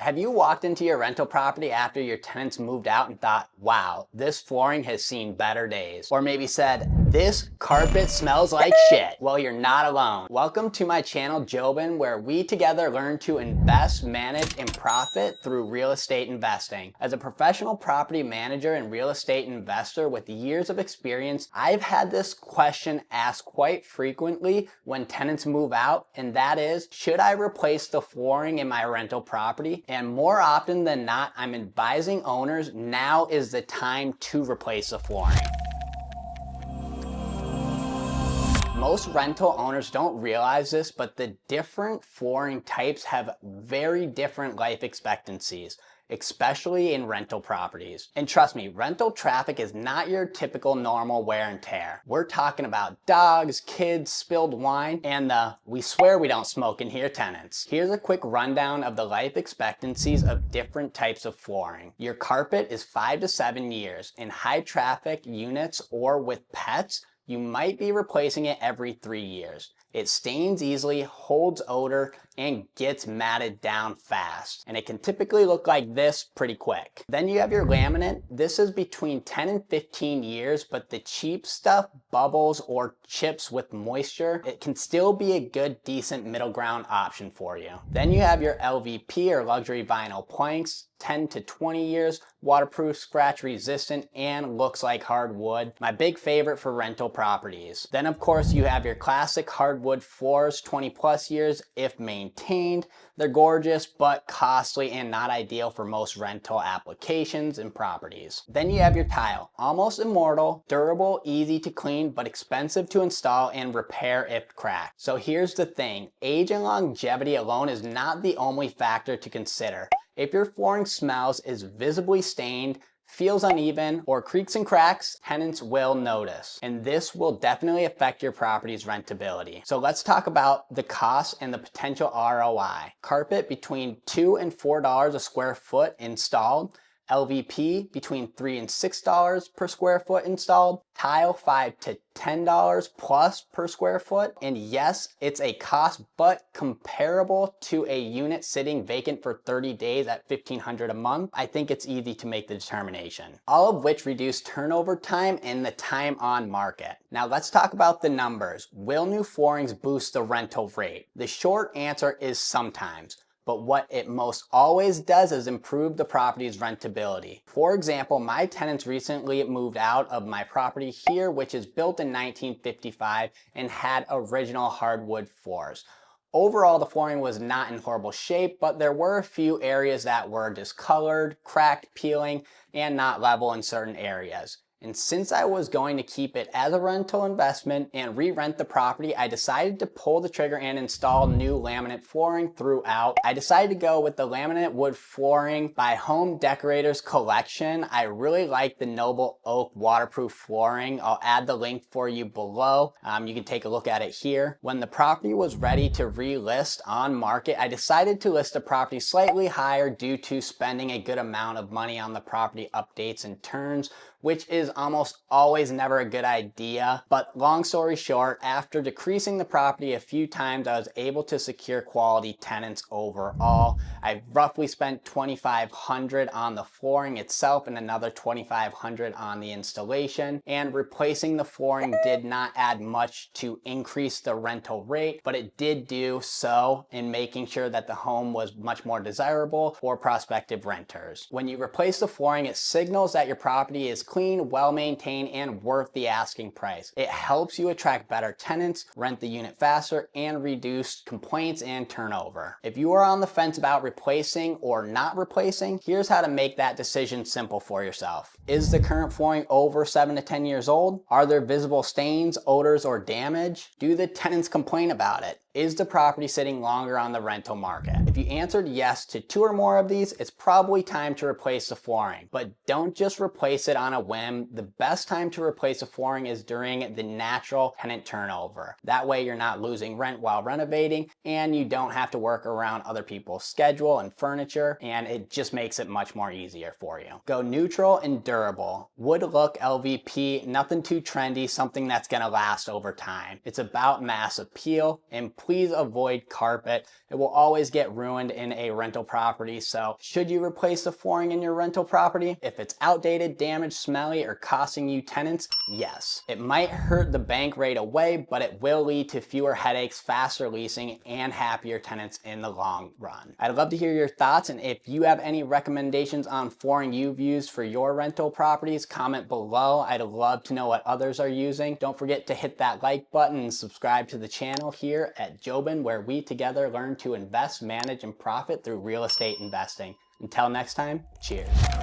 Have you walked into your rental property after your tenants moved out and thought, wow, this flooring has seen better days? Or maybe said, this carpet smells like shit. Well, you're not alone. Welcome to my channel, Jobin, where we together learn to invest, manage, and profit through real estate investing. As a professional property manager and real estate investor with years of experience, I've had this question asked quite frequently when tenants move out, and that is, should I replace the flooring in my rental property? And more often than not, I'm advising owners now is the time to replace the flooring. Most rental owners don't realize this, but the different flooring types have very different life expectancies, especially in rental properties. And trust me, rental traffic is not your typical normal wear and tear. We're talking about dogs, kids, spilled wine, and the we swear we don't smoke in here tenants. Here's a quick rundown of the life expectancies of different types of flooring. Your carpet is 5 to 7 years. In high traffic units or with pets, you might be replacing it every 3 years. It stains easily, holds odor, and gets matted down fast. And it can typically look like this pretty quick. Then you have your laminate. This is between 10 and 15 years, but the cheap stuff bubbles or chips with moisture. It can still be a good, decent middle ground option for you. Then you have your LVP or luxury vinyl planks. 10 to 20 years, waterproof, scratch resistant, and looks like hardwood. My big favorite for rental properties. Then of course you have your classic hardwood floors, 20 plus years if maintained. They're gorgeous but costly and not ideal for most rental applications and properties. Then you have your tile, almost immortal, durable, easy to clean, but expensive to install and repair if cracked. So here's the thing, age and longevity alone is not the only factor to consider. If your flooring smells, is visibly stained, feels uneven, or creaks and cracks, tenants will notice. And this will definitely affect your property's rentability. So let's talk about the cost and the potential ROI. Carpet between $2 and $4 a square foot installed. LVP between $3 and $6 per square foot installed, tile $5 to $10 plus per square foot, and yes, it's a cost but comparable to a unit sitting vacant for 30 days at $1,500 a month. I think it's easy to make the determination. All of which reduce turnover time and the time on market. Now let's talk about the numbers. Will new floorings boost the rental rate? The short answer is sometimes. But what it most always does is improve the property's rentability. For example, my tenants recently moved out of my property here, which is built in 1955 and had original hardwood floors. Overall, the flooring was not in horrible shape, but there were a few areas that were discolored, cracked, peeling, and not level in certain areas. And since I was going to keep it as a rental investment and re-rent the property, I decided to pull the trigger and install new laminate flooring throughout. I decided to go with the laminate wood flooring by Home Decorators Collection. I really like the Noble Oak waterproof flooring. I'll add the link for you below. You can take a look at it here. When the property was ready to relist on market, I decided to list the property slightly higher due to spending a good amount of money on the property updates and turns, which is almost always never a good idea. But long story short, after decreasing the property a few times, I was able to secure quality tenants overall. I roughly spent $2,500 on the flooring itself and another $2,500 on the installation. And replacing the flooring did not add much to increase the rental rate, but it did do so in making sure that the home was much more desirable for prospective renters. When you replace the flooring, it signals that your property is clean, well-maintained, and worth the asking price. It helps you attract better tenants, rent the unit faster, and reduce complaints and turnover. If you are on the fence about replacing or not replacing, here's how to make that decision simple for yourself. Is the current flooring over 7 to 10 years old? Are there visible stains, odors, or damage? Do the tenants complain about it? Is the property sitting longer on the rental market? If you answered yes to 2 or more of these, it's probably time to replace the flooring. But don't just replace it on a whim. The best time to replace the flooring is during the natural tenant turnover. That way you're not losing rent while renovating, and you don't have to work around other people's schedule and furniture, and it just makes it much more easier for you. Go neutral and durable. Wood look LVP, nothing too trendy, something that's gonna last over time. It's about mass appeal and please avoid carpet. It will always get ruined in a rental property. So should you replace the flooring in your rental property? If it's outdated, damaged, smelly, or costing you tenants, yes. It might hurt the bank right away, but it will lead to fewer headaches, faster leasing, and happier tenants in the long run. I'd love to hear your thoughts, and if you have any recommendations on flooring you've used for your rental properties, comment below. I'd love to know what others are using. Don't forget to hit that like button and subscribe to the channel here at Jobin, where we together learn to invest, manage, and profit through real estate investing. Until next time, cheers.